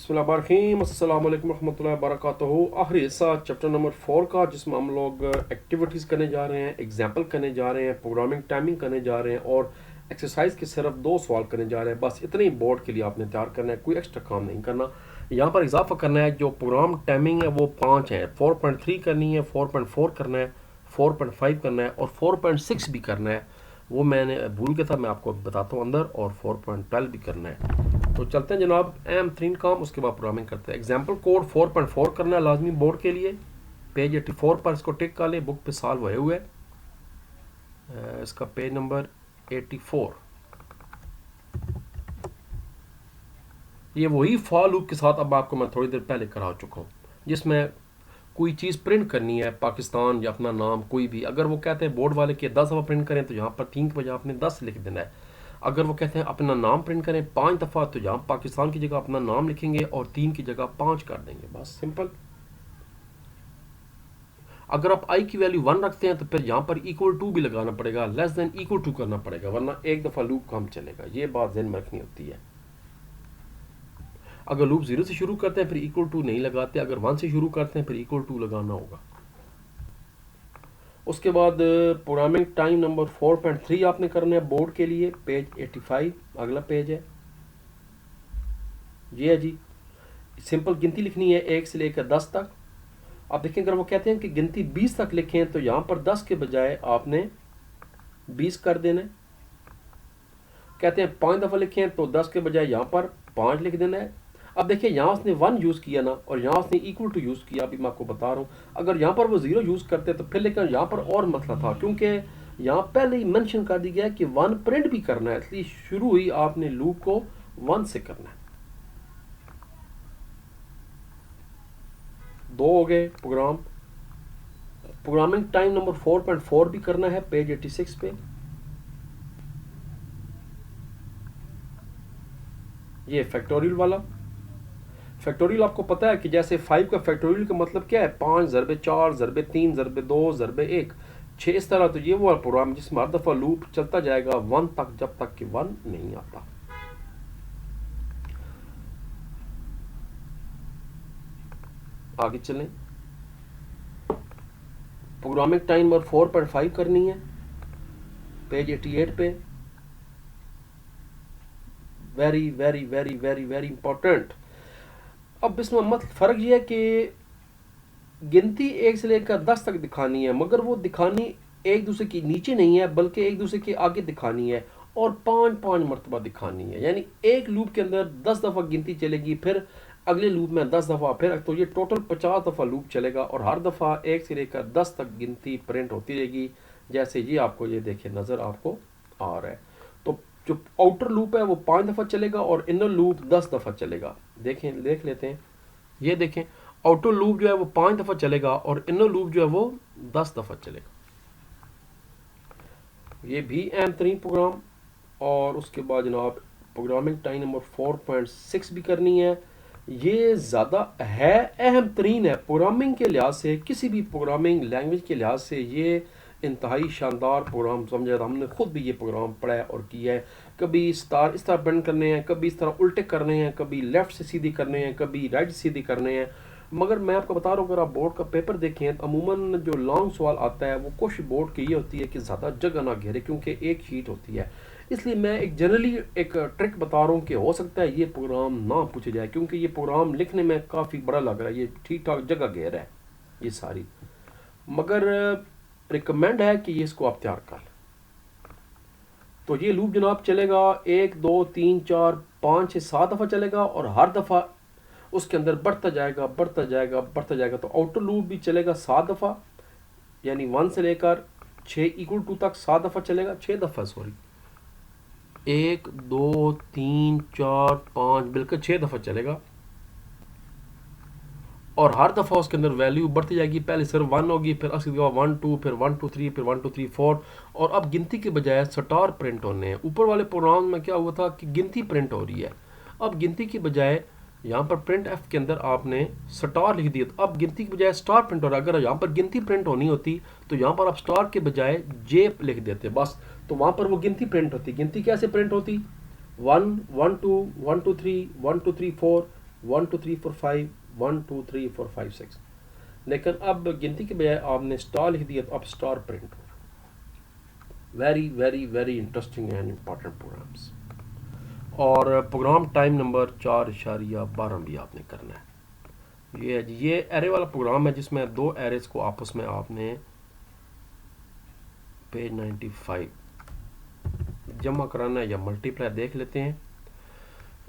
बिस्मिल्लाहिर्रहमानिर्रहीम अस्सलाम वालेकुम रहमतुल्लाहि व बरकातहू। आखिरी हिस्सा चैप्टर नंबर 4 का, जिसमें हम लोग एक्टिविटीज़ करने जा रहे हैं, एग्जाम्पल करने जा रहे हैं, प्रोग्रामिंग टाइमिंग करने जा रहे हैं और एक्सरसाइज के सिर्फ 2 सवाल करने जा रहे हैं। बस इतने ही बोर्ड के लिए आपने तैयार करना है, कोई एक्स्ट्रा काम नहीं करना। यहाँ पर इजाफा करना है। जो प्रोग्राम टाइमिंग है वो 5 है। 4.3 करनी है, 4.4 करना है, 4.5 करना है और 4.6 भी करना है। वो मैंने भूल गया था, मैं आपको बताता हूँ अंदर। और 4.12 भी करना है। तो चलते हैं जनाब, अहम तरीन काम, उसके बाद प्रोग्रामिंग करते हैं। एग्जाम्पल कोड 4.4 करना है लाजमी बोर्ड के लिए। पेज 84 पर इसको टिक कर ले, बुक पे सॉल्व हुए हुए। इसका पेज नंबर 84। ये वही फॉर लूप के साथ अब आपको मैं थोड़ी देर पहले करा चुका हूँ, जिसमें कोई चीज़ प्रिंट करनी है, पाकिस्तान या अपना नाम कोई भी। अगर वो कहते हैं बोर्ड वाले के 10 दफ़ा प्रिंट करें तो यहाँ पर 3 की बजाय आपने 10 लिख देना है। अगर वो कहते हैं अपना नाम प्रिंट करें 5 दफ़ा, तो यहाँ पाकिस्तान की जगह अपना नाम लिखेंगे और 3 की जगह 5 कर देंगे। बस सिंपल। अगर आप आई की वैल्यू 1 रखते हैं तो फिर यहाँ पर इक्वल टू भी लगाना पड़ेगा, लेस देन इक्वल टू करना पड़ेगा, वरना एक दफ़ा लूप कम चलेगा। ये बात ध्यान में रखनी होती है। अगर लूप 0 से शुरू करते हैं फिर इक्वल टू नहीं लगाते, अगर 1 से शुरू करते हैं फिर इक्वल टू लगाना होगा। उसके बाद प्रोग्रामिंग टाइम नंबर 4.3 आपने करना है बोर्ड के लिए। पेज 85 अगला पेज है। ये है जी, सिंपल गिनती लिखनी है 1 से लेकर 10 तक। आप देखें, अगर वो कहते हैं कि गिनती 20 तक लिखें तो यहाँ पर 10 के बजाय आपने 20 कर देना है। कहते हैं 5 दफ़ा लिखें तो 10 के बजाय यहाँ पर 5 लिख देना है। अब देखिए, यहाँ उसने 1 यूज़ किया ना, और यहाँ उसने इक्वल टू यूज़ किया। अभी मैं आपको बता रहा हूँ, अगर यहाँ पर वो 0 यूज़ करते तो फिर, लेकिन यहाँ पर और मसला था, क्योंकि यहाँ पहले ही मेंशन कर दी गया है कि 1 प्रिंट भी करना है, इसलिए शुरू ही आपने लूप को 1 से करना है। 2 हो गए प्रोग्राम। प्रोग्रामिंग टाइम नंबर 4.4 भी करना है, पेज 86 पे। ये फैक्टोरियल वाला। फैक्टोरियल आपको पता है कि जैसे 5 का फैक्टोरियल का मतलब क्या है, 5 ज़रबे 4 ज़रबे 3 ज़रबे 2 ज़रबे 1, 6 इस तरह। तो ये वो प्रोग्राम जिसमें हर दफ़ा लूप चलता जाएगा 1 तक, जब तक कि 1 नहीं आता। आगे चलें। प्रोग्रामिंग टाइम नंबर 4.5 करनी है, पेज 88 पे। Very very very very very important. अब इसमें मत फ़र्क ये है कि गिनती 1 से लेकर 10 तक दिखानी है, मगर वो दिखानी एक दूसरे के नीचे नहीं है, बल्कि एक दूसरे के आगे दिखानी है, और 5-5 मरतबा दिखानी है। यानी एक लूप के अंदर 10 दफ़ा गिनती चलेगी, फिर अगले लूप में 10 दफ़ा, फिर तो ये टोटल 50 दफ़ा लूप चलेगा, और हर दफ़ा 1 से लेकर 10 तक गिनती प्रिंट होती रहेगी। जैसे ये आपको, ये देखिए नज़र आपको आ रहा है। तो जो आउटर लूप है वो 5 दफ़ा चलेगा और इनर लूप 10 दफ़ा चलेगा। देखें, देख लेते हैं। ये देखें, आउटर लूप जो है वो 5 दफ़ा चलेगा और इनर लूप जो है वो 10 दफ़ा चलेगा। ये भी अहम तरीन प्रोग्राम। और उसके बाद जनाब प्रोग्रामिंग टाइम नंबर 4.6 भी करनी है। ये ज़्यादा है, अहम तरीन है प्रोग्रामिंग के लिहाज से, किसी भी प्रोग्रामिंग लैंग्वेज के लिहाज से ये इंतहाई शानदार प्रोग्राम समझा। हमने खुद भी ये प्रोग्राम पढ़ा है और किया है। कभी स्टार इस तरह प्रिंट करने हैं, कभी इस तरह उल्टे करने हैं, कभी लेफ़्ट से सीधी करने हैं, कभी राइट से सीधी करने हैं। मगर मैं आपको बता रहा हूँ, अगर आप बोर्ड का पेपर देखें तो अमूमन जो लॉन्ग सवाल आता है वो कोशिश बोर्ड की ये होती है कि ज़्यादा जगह ना घेरे, क्योंकि एक शीट होती है। इसलिए मैं एक जनरली एक ट्रिक बता रहा हूँ कि हो सकता है ये प्रोग्राम ना पूछे जाए, क्योंकि ये प्रोग्राम लिखने में काफ़ी बड़ा लग रहा है, ये ठीक ठाक जगह घेर है ये सारी। मगर रिकमेंड है कि ये इसको आप तैयार कर। तो ये लूप जनाब चलेगा 1 2 3 4 5 6 7 दफ़ा चलेगा, और हर दफ़ा उसके अंदर बढ़ता जाएगा बढ़ता जाएगा बढ़ता जाएगा। तो आउटर लूप भी चलेगा 7 दफ़ा, यानी 1 से लेकर 6 इक्वल टू तक 7 दफ़ा चलेगा, 6 दफ़ा सॉरी, 1 2 3 4 5 बिल्कुल 6 दफ़ा चलेगा। और हर दफ़ा उसके अंदर वैल्यू बढ़ती जाएगी। पहले सिर्फ 1 होगी, फिर उसके बाद 1 2, फिर 1 2 3, फिर 1 2 3 4। और अब गिनती के बजाय स्टार प्रिंट होने हैं। ऊपर वाले प्रोग्राम में क्या हुआ था कि गिनती प्रिंट हो रही है, अब गिनती के बजाय यहाँ पर प्रिंट एफ के अंदर आपने स्टार लिख दिया, तो अब गिनती के बजाय स्टार प्रिंट हो रहा है। अगर यहाँ पर गिनती प्रिंट होनी होती तो यहाँ पर आप स्टार के बजाय जे लिख देते बस, तो वहाँ पर वो गिनती प्रिंट होती। गिनती कैसे प्रिंट होती, 1 1 2 1 2 3 1 2 3 4, 1 2 3 4 5, 1 2 3 4 5 6। लेकिन अब गिनती के बजाय आपने स्टार लिख दिया तो अब स्टार प्रिंट हो। Very very very interesting and important programs. और प्रोग्राम टाइम नंबर 4.12 भी आपने करना है। ये एरे वाला प्रोग्राम है जिसमें दो एरेज को आपस में आपने पेज 95 जमा कराना है या मल्टीप्लाई देख लेते हैं।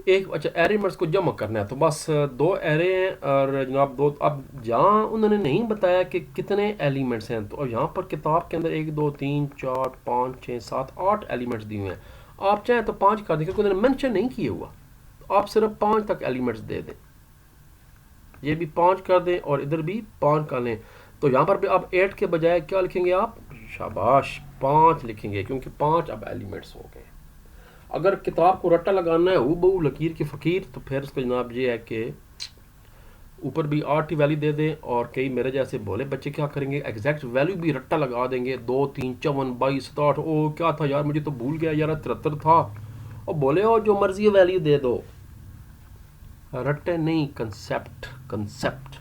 एक अच्छा एलिमेंट्स को जमा करना है तो बस दो एरे हैं और जनाब दो। अब जहाँ उन्होंने नहीं बताया कि कितने एलिमेंट्स हैं, तो अब यहाँ पर किताब के अंदर 1 2 3 4 5 6 7 8 एलिमेंट्स दिए हुए हैं। आप चाहें तो 5 कर दें क्योंकि उन्होंने मेंशन नहीं किया हुआ, तो आप सिर्फ 5 तक एलिमेंट्स दे दें। ये भी 5 कर दें और इधर भी 5 कर लें। तो यहाँ पर भी आप 8 के बजाय क्या लिखेंगे आप? शाबाश 5 लिखेंगे क्योंकि 5 अब एलिमेंट्स हो गए। अगर किताब को रट्टा लगाना है हूबहू लकीर की फ़कीर, तो फिर उसका जनाब ये है कि ऊपर भी 8 की वैल्यू दे दें। और कई मेरे जैसे भोले बच्चे क्या करेंगे, एग्जैक्ट वैल्यू भी रट्टा लगा देंगे, 2 3 54 22 67। ओ क्या था यार, मुझे तो भूल गया यार, 73 था। और बोले हो जो मर्जी वैल्यू दे दो, रट्टे नहीं, कंसेप्ट कंसेप्ट।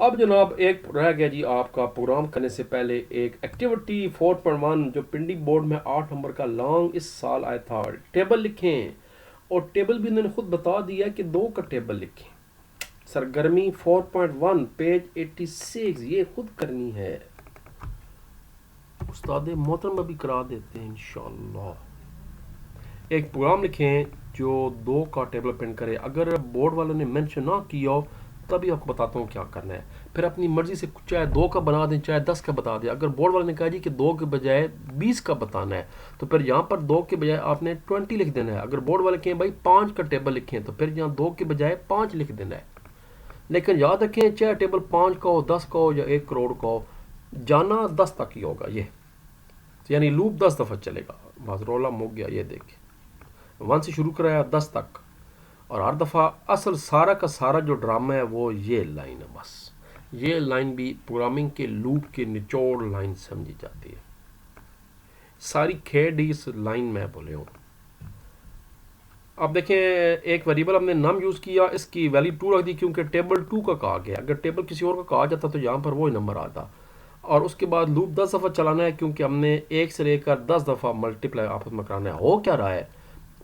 अब जनाब एक रह गया जी आपका प्रोग्राम करने से पहले एक एक्टिविटी 4.1 जो पिंडी बोर्ड में 8 नंबर का लॉन्ग इस साल आया था। टेबल लिखें, और टेबल भी उन्होंने खुद बता दिया कि 2 का टेबल लिखें। सरगर्मी 4.1 पेज 86 ये खुद करनी है। उस्ताद मोहतरम भी करा देते हैं इंशाल्लाह। एक प्रोग्राम लिखें जो 2 का टेबल प्रिंट करे। अगर बोर्ड वालों ने मेंशन ना किया हो तभी आपको बताता हूँ क्या करना है। फिर अपनी मर्जी से चाहे 2 का बना दें चाहे 10 का बता दें। अगर बोर्ड वाले ने कहा जी कि 2 के बजाय 20 का बताना है, तो फिर यहाँ पर 2 के बजाय आपने 20 लिख देना है। अगर बोर्ड वाले कहें भाई 5 का टेबल लिखें, तो फिर यहाँ 2 के बजाय 5 लिख देना है। लेकिन याद रखें चाहे टेबल 5 का हो, 10 का हो या 1 करोड़ का हो, जाना 10 तक ही होगा। ये यानी लूप 10 दफ़ा चलेगा। बस रोला मुक गया। ये देखिए 1 से शुरू कराया 10 तक, और हर दफ़ा असल सारा का सारा जो ड्रामा है वो ये लाइन है। बस ये लाइन भी प्रोग्रामिंग के लूप के निचोड़ लाइन समझी जाती है। सारी खेड इस लाइन में बोले हूँ। अब देखें एक वेरिएबल हमने नम यूज़ किया, इसकी वैल्यू 2 रख दी क्योंकि टेबल 2 का कहा गया। अगर टेबल किसी और का कहा जाता तो यहाँ पर वो ही नंबर आता। और उसके बाद लूप 10 दफ़ा चलाना है क्योंकि हमने 1 से लेकर 10 दफ़ा मल्टीप्लाई आपस में कराना है। हो क्या रहा है,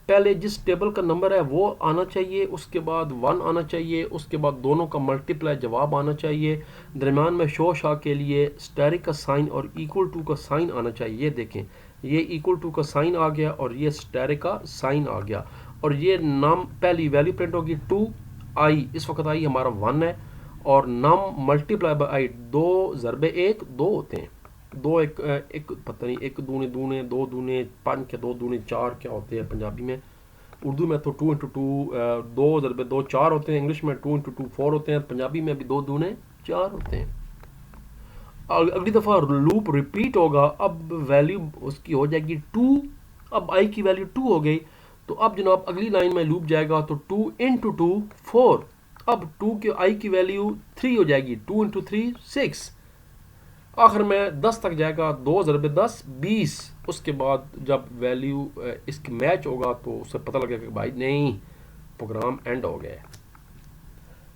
पहले जिस टेबल का नंबर है वो आना चाहिए, उसके बाद 1 आना चाहिए, उसके बाद दोनों का मल्टीप्लाई जवाब आना चाहिए, दरमियान में शो शाह के लिए स्टेरिक का साइन और इक्वल टू का साइन आना चाहिए। ये देखें ये इक्वल टू का साइन आ गया और ये स्टेरिक का साइन आ गया। और ये नाम पहली वैल्यू प्रिंट होगी 2i। इस वक्त आई हमारा 1 है, और नम मल्टीप्लाई बाई आई 2 ज़रबे 1 2 होते हैं। 2 एक पता नहीं 1 दूने दूने 2 दूने 5 के 2 दूने 4 क्या होते हैं पंजाबी में। उर्दू में तो 2 इंटू 2 2 ज़रबे 2 4 होते हैं। इंग्लिश में 2 इंटू 2 4 होते हैं। पंजाबी में भी 2 दूने 4 होते हैं। अगली दफ़ा लूप रिपीट होगा, अब वैल्यू उसकी हो जाएगी 2। अब आई की वैल्यू 2 हो गई, तो अब जनाब अगली लाइन में लूप जाएगा तो 2 इंटू 2 4। अब 2 के आई की वैल्यू 3 हो जाएगी, 2 इंटू 3 6। आखिर में 10 तक जाएगा, 2 ज़रबे 10 20। उसके बाद जब वैल्यू इसकी मैच होगा तो उसे पता लगेगा कि भाई नहीं प्रोग्राम एंड हो गया।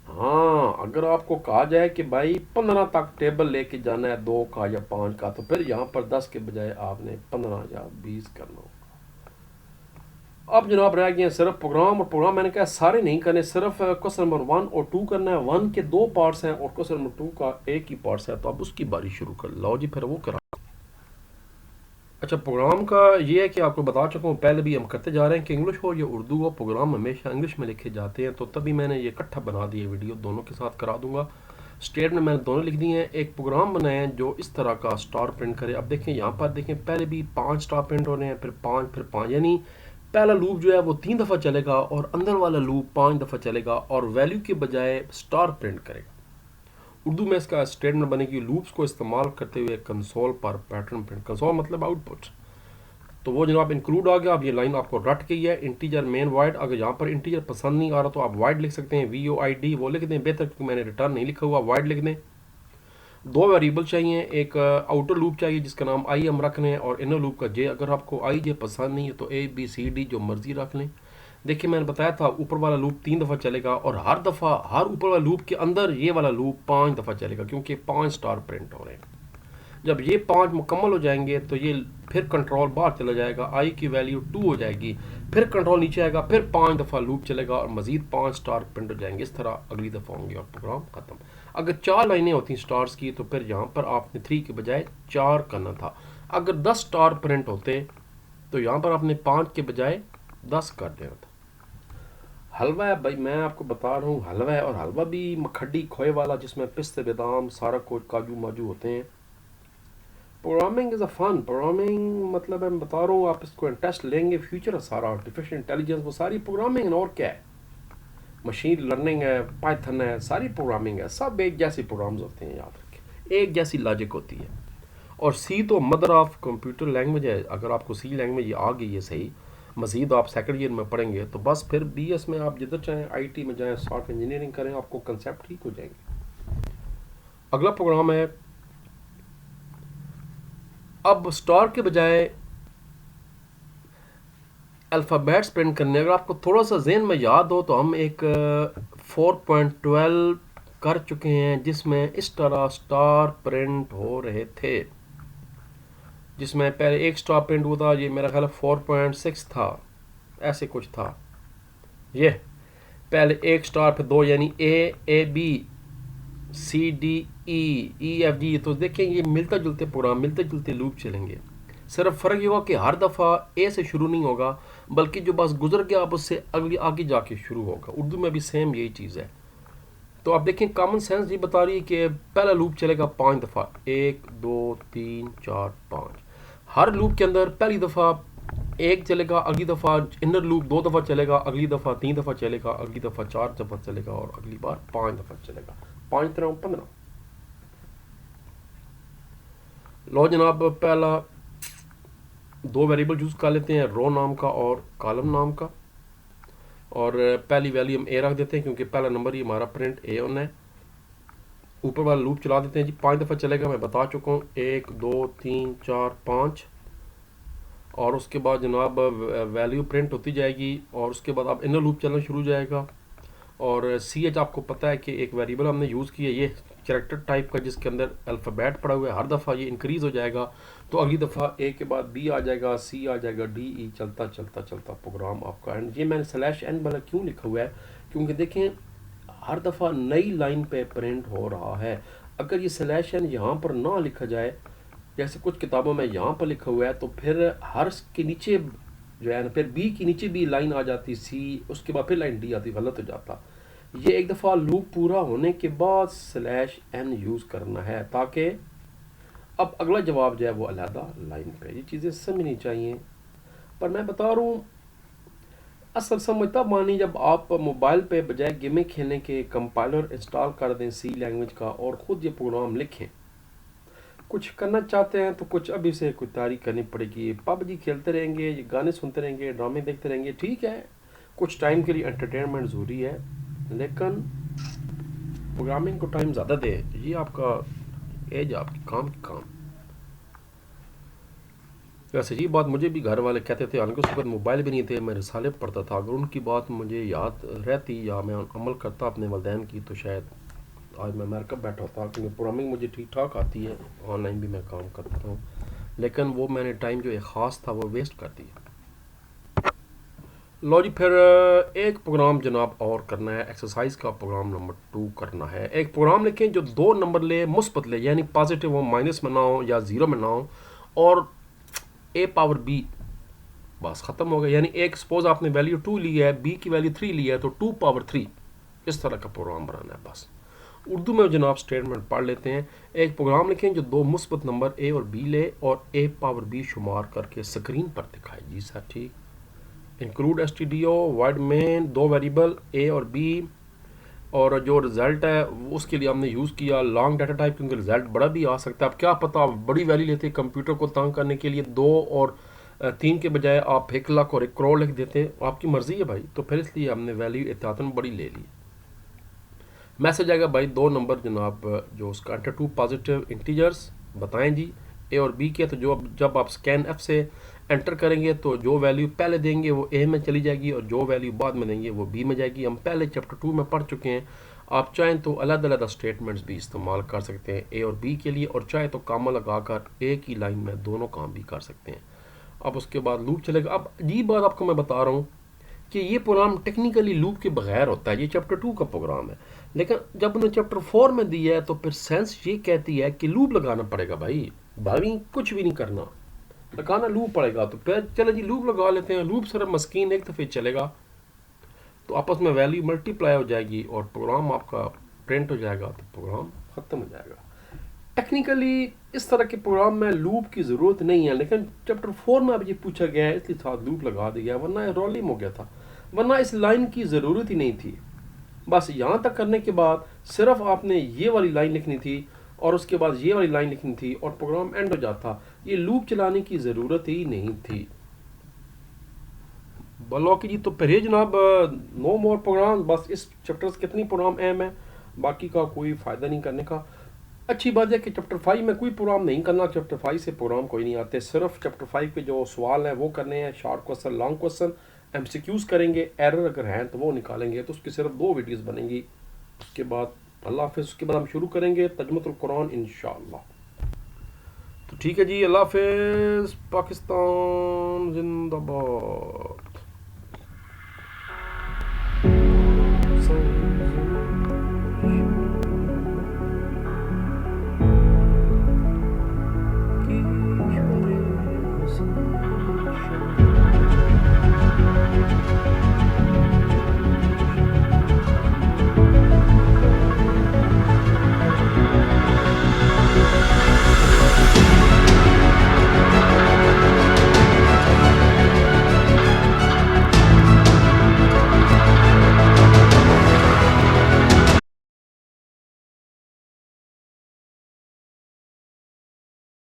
हाँ अगर आपको कहा जाए कि भाई 15 तक टेबल लेके जाना है 2 का या 5 का, तो फिर यहाँ पर 10 के बजाय आपने 15 या 20 करना होगा। अब जनाब रह गए सिर्फ प्रोग्राम, और प्रोग्राम मैंने कहा सारे नहीं करने, सिर्फ क्वेश्चन नंबर 1 और 2 करना है। 1 के 2 पार्ट्स हैं और क्वेश्चन नंबर 2 का एक ही पार्ट्स है, तो अब उसकी बारी शुरू कर लो जी। फिर वो करा। अच्छा प्रोग्राम का ये है कि आपको बता चुका हूँ, पहले भी हम करते जा रहे हैं कि इंग्लिश हो या उर्दू हो, प्रोग्राम हमेशा इंग्लिश में लिखे जाते हैं। तो तभी मैंने ये इकट्ठा बना दिए वीडियो, दोनों के साथ करा दूंगा। स्टेट में मैंने दोनों लिख दिए हैं। एक प्रोग्राम बनाए हैं जो इस तरह का स्टार प्रिंट करे। अब देखें यहाँ पर देखें पहले भी 5 स्टार प्रिंट हो रहे हैं, फिर 5 फिर 5, यानी पहला लूप जो है वो 3 दफ़ा चलेगा और अंदर वाला लूप 5 दफ़ा चलेगा और वैल्यू के बजाय स्टार प्रिंट करेगा। उर्दू में इसका स्टेटमेंट बनेगी लूप्स को इस्तेमाल करते हुए कंसोल पर पैटर्न प्रिंट। कंसोल मतलब आउटपुट, तो वो जनाब इंक्लूड आ गया। अब ये लाइन आपको रट गई है। इंटीजर मेन वाइड, अगर यहाँ पर इंटीजर पसंद नहीं आ रहा तो आप वाइड लिख सकते हैं, VOID वो लिख दें बेहतर, क्योंकि मैंने रिटर्न नहीं लिखा हुआ, वाइड लिख दें। 2 वेरिएबल चाहिए, एक आउटर लूप चाहिए जिसका नाम I हम रख लें, और इनर लूप का J। अगर आपको I J पसंद नहीं है तो A B C D जो मर्जी रख लें। देखिए मैंने बताया था ऊपर वाला लूप 3 दफ़ा चलेगा और हर दफ़ा हर ऊपर वाला लूप के अंदर ये वाला लूप 5 दफ़ा चलेगा क्योंकि 5 स्टार प्रिंट हो रहे हैं। जब ये 5 मुकम्मल हो जाएंगे तो ये फिर कंट्रोल बाहर चला जाएगा, आई की वैल्यू 2 हो जाएगी, फिर कंट्रोल नीचे आएगा, फिर 5 दफ़ा लूप चलेगा और मज़ीद 5 स्टार प्रिंट हो जाएंगे। इस तरह अगली दफ़ा होंगे और प्रोग्राम ख़त्म। अगर 4 लाइनें होती स्टार्स की तो फिर यहाँ पर आपने 3 के बजाय 4 करना था। अगर 10 स्टार प्रिंट होते तो यहाँ पर आपने 5 के बजाय 10 कर देना था। हलवा है भाई, मैं आपको बता रहा हूँ हलवा है, और हलवा भी मखड्डी खोए वाला जिसमें पिस्ते बादाम सारा कुछ काजू माजू होते हैं। Programming is a fun. Programming मतलब मैं बता रहा हूँ, आप इसको इंटरेस्ट लेंगे, फ्यूचर है सारा, आर्टिफिशियल इंटेलिजेंस वो सारी प्रोग्रामिंग है, और क्या है, मशीन लर्निंग है, पाइथन है, सारी प्रोग्रामिंग है, सब एक जैसे प्रोग्राम्स होते हैं, याद रखें, एक जैसी लॉजिक होती है। और सी तो मदर ऑफ कंप्यूटर लैंग्वेज है। अगर आपको सी लैंग्वेज आ गई है सही, मज़ीद आप सेकंड ईयर में पढ़ेंगे तो बस फिर बीएस में आप जिधर चाहें, आईटी में जाएं, सॉफ्टवेयर इंजीनियरिंग करें, आपको कंसेप्ट ठीक हो जाएंगे। अगला प्रोग्राम है, अब स्टार के बजाय अल्फ़ाबेट्स प्रिंट करने। अगर आपको थोड़ा सा जहन में याद हो तो हम एक 4.12 कर चुके हैं जिसमें इस तरह स्टार प्रिंट हो रहे थे, जिसमें पहले एक स्टार प्रिंट हुआ था, ये मेरा ख्याल 4.6 था, ऐसे कुछ था। ये पहले एक स्टार फिर दो, यानी A B C D E F G. तो देखें ये मिलता जुलते प्रोग्राम, मिलते जुलते लूप चलेंगे। सिर्फ फ़र्क ये होगा कि हर दफ़ा ए से शुरू नहीं होगा, बल्कि जो बस गुजर गया आप उससे अगली आगे जाके शुरू होगा। उर्दू में भी सेम यही चीज़ है। तो आप देखें कॉमन सेंस ये बता रही है कि पहला लूप चलेगा 5 दफ़ा, 1 2 3 4 5। हर लूप के अंदर पहली दफ़ा 1 चलेगा, अगली दफ़ा इनर लूप 2 दफ़ा चलेगा, अगली दफ़ा 3 दफ़ा चलेगा, अगली दफ़ा 4 दफ़ा चलेगा और अगली बार 5 दफ़ा चलेगा। 5 3 15। लो जनाब, पहला 2 वेरिएबल यूज़ कर लेते हैं, रो नाम का और कॉलम नाम का, और पहली वैल्यू हम ए रख देते हैं क्योंकि पहला नंबर ही हमारा प्रिंट ए होना है। ऊपर वाला लूप चला देते हैं जी, 5 दफ़ा चलेगा, मैं बता चुका हूँ, 1 2 3 4 5। और उसके बाद जनाब वैल्यू प्रिंट होती जाएगी और उसके बाद अब इनर लूप चलना शुरू हो जाएगा। और सी एच आपको पता है कि एक वेरिएबल हमने यूज़ किया, ये कैरेक्टर टाइप का जिसके अंदर अल्फ़ाबेट पड़ा हुआ है, हर दफ़ा ये इंक्रीज़ हो जाएगा। तो अगली दफ़ा ए के बाद बी आ जाएगा, सी आ जाएगा, डी ई, चलता चलता चलता प्रोग्राम आपका एंड। ये मैंने स्लैश एन वाला क्यों लिखा हुआ है, क्योंकि देखें हर दफ़ा नई लाइन पे प्रिंट हो रहा है। अगर ये स्लैश एन यहाँ पर ना लिखा जाए, जैसे कुछ किताबों में यहाँ पर लिखा हुआ है, तो फिर हर के नीचे जो है ना, फिर बी के नीचे भी लाइन आ जाती, सी, उसके बाद फिर लाइन डी आती, गलत हो जाता। ये एक दफ़ा लूप पूरा होने के बाद स्लैश एन यूज़ करना है ताकि अब अगला जवाब जो है वो अलहदा लाइन पे। ये चीज़ें समझनी चाहिए। पर मैं बता रहा हूँ असल समझ तब मानी जब आप मोबाइल पे बजाय गेमें खेलने के कंपाइलर इंस्टॉल कर दें सी लैंग्वेज का और ख़ुद ये प्रोग्राम लिखें। कुछ करना चाहते हैं तो कुछ अभी से कुछ तैयारी करनी पड़ेगी। पबजी खेलते रहेंगे, ये गाने सुनते रहेंगे, ड्रामे देखते रहेंगे, ठीक है, कुछ टाइम के लिए एंटरटेनमेंट ज़रूरी है, लेकिन प्रोग्रामिंग को टाइम ज़्यादा दे। ये आपका एज, आपकी काम। वैसे ये बात मुझे भी घर वाले कहते थे, हालांकि उस वक्त मोबाइल भी नहीं थे, मैं रिसाले पढ़ता था। अगर उनकी बात मुझे याद रहती या मैं अमल करता अपने वालिदैन की तो शायद आज मैं अमेरिका बैठा होता, क्योंकि प्रोग्रामिंग मुझे ठीक ठाक आती है, ऑनलाइन भी मैं काम करता हूँ, लेकिन वो मैंने टाइम जो एक ख़ास था वो वेस्ट कर दिया। लो जी, फिर एक प्रोग्राम जनाब और करना है, एक्सरसाइज का प्रोग्राम नंबर 2 करना है। एक प्रोग्राम लिखें जो 2 नंबर ले, मुस्बत ले, यानी पॉजिटिव हो, माइनस में ना हो या ज़ीरो में ना हो, और ए पावर बी, बस ख़त्म हो गया। यानी एक सपोज आपने वैल्यू 2 ली है, बी की वैल्यू 3 ली है, तो 2 पावर 3, इस तरह का प्रोग्राम बनाना है बस। उर्दू में जनाब स्टेटमेंट पढ़ लेते हैं। एक प्रोग्राम लिखें जो 2 मुस्बत नंबर ए और बी ले और ए पावर बी शुमार करके स्क्रीन पर दिखाए। जी सर, ठीक। Include stdio, void main, 2 variable a और बी, और जो रिज़ल्ट है उसके लिए हमने यूज़ किया लॉन्ग डाटा टाइप, क्योंकि रिज़ल्ट बड़ा भी आ सकता है। अब क्या पता आप बड़ी वैल्यू लेते, कंप्यूटर को तंग करने के लिए 2 और 3 के बजाय आप 1 लाख और 1 करोड़ लिख देते, आपकी मर्ज़ी है भाई। तो फिर इसलिए हमने वैल्यू एहतियातन बड़ी ले ली। मैसेज आएगा भाई 2 नंबर जनाब जो उसका एंटर 2 पॉजिटिव इंटीजर्स बताएं जी, ए और बी के। तो जो जब आप स्कैन एफ से एंटर करेंगे तो जो वैल्यू पहले देंगे वो ए में चली जाएगी और जो वैल्यू बाद में देंगे वो बी में जाएगी। हम पहले चैप्टर 2 में पढ़ चुके हैं। आप चाहें तो अलग अलग स्टेटमेंट्स भी इस्तेमाल कर सकते हैं ए और बी के लिए, और चाहे तो कामा लगाकर एक ही लाइन में दोनों काम भी कर सकते हैं। अब उसके बाद लूप चलेगा। अब ये बात आपको मैं बता रहा हूँ कि ये प्रोग्राम टेक्निकली लूप के बगैर होता है, ये चैप्टर 2 का प्रोग्राम है। लेकिन जब उन्होंने चैप्टर 4 में दिया है तो फिर सेंस ये कहती है कि लूप लगाना पड़ेगा भाई, भाई कुछ भी नहीं करना, लगाना लूप पड़ेगा। तो फिर चलो जी लूप लगा लेते हैं। लूप सिर्फ मस्कीन एक दफ़े चलेगा तो आपस में वैल्यू मल्टीप्लाई हो जाएगी और प्रोग्राम आपका प्रिंट हो जाएगा, तो प्रोग्राम ख़त्म हो जाएगा। टेक्निकली इस तरह के प्रोग्राम में लूप की ज़रूरत नहीं है, लेकिन चैप्टर 4 में अब ये पूछा गया है इसलिए साथ लूप लगा दिया, वरना रोलिंग हो गया था, वरना इस लाइन की ज़रूरत ही नहीं थी। बस यहाँ तक करने के बाद सिर्फ आपने ये वाली लाइन लिखनी थी और उसके बाद ये वाली लाइन लिखनी थी और प्रोग्राम एंड हो जाता। ये लूप चलाने की ज़रूरत ही नहीं थी। बोलो कि जी तो परहेज जनाब, नो मोर प्रोग्राम, बस इस चैप्टर से कितनी प्रोग्राम अहम है, बाकी का कोई फ़ायदा नहीं करने का। अच्छी बात है कि चैप्टर 5 में कोई प्रोग्राम नहीं करना, चैप्टर 5 से प्रोग्राम कोई नहीं आते, सिर्फ चैप्टर 5 के जो सवाल हैं वो करने हैं, short question, long question, MCQs करेंगे, एरर अगर हैं तो वो निकालेंगे। तो उसकी सिर्फ 2 वीडियोस बनेंगी। उसके बाद अल्लाह हाफिज़। उसके बाद हम शुरू करेंगे तर्जुमतुल कुरान इंशाअल्लाह। तो ठीक है जी, अल्लाह हाफिज़। पाकिस्तान जिंदाबाद।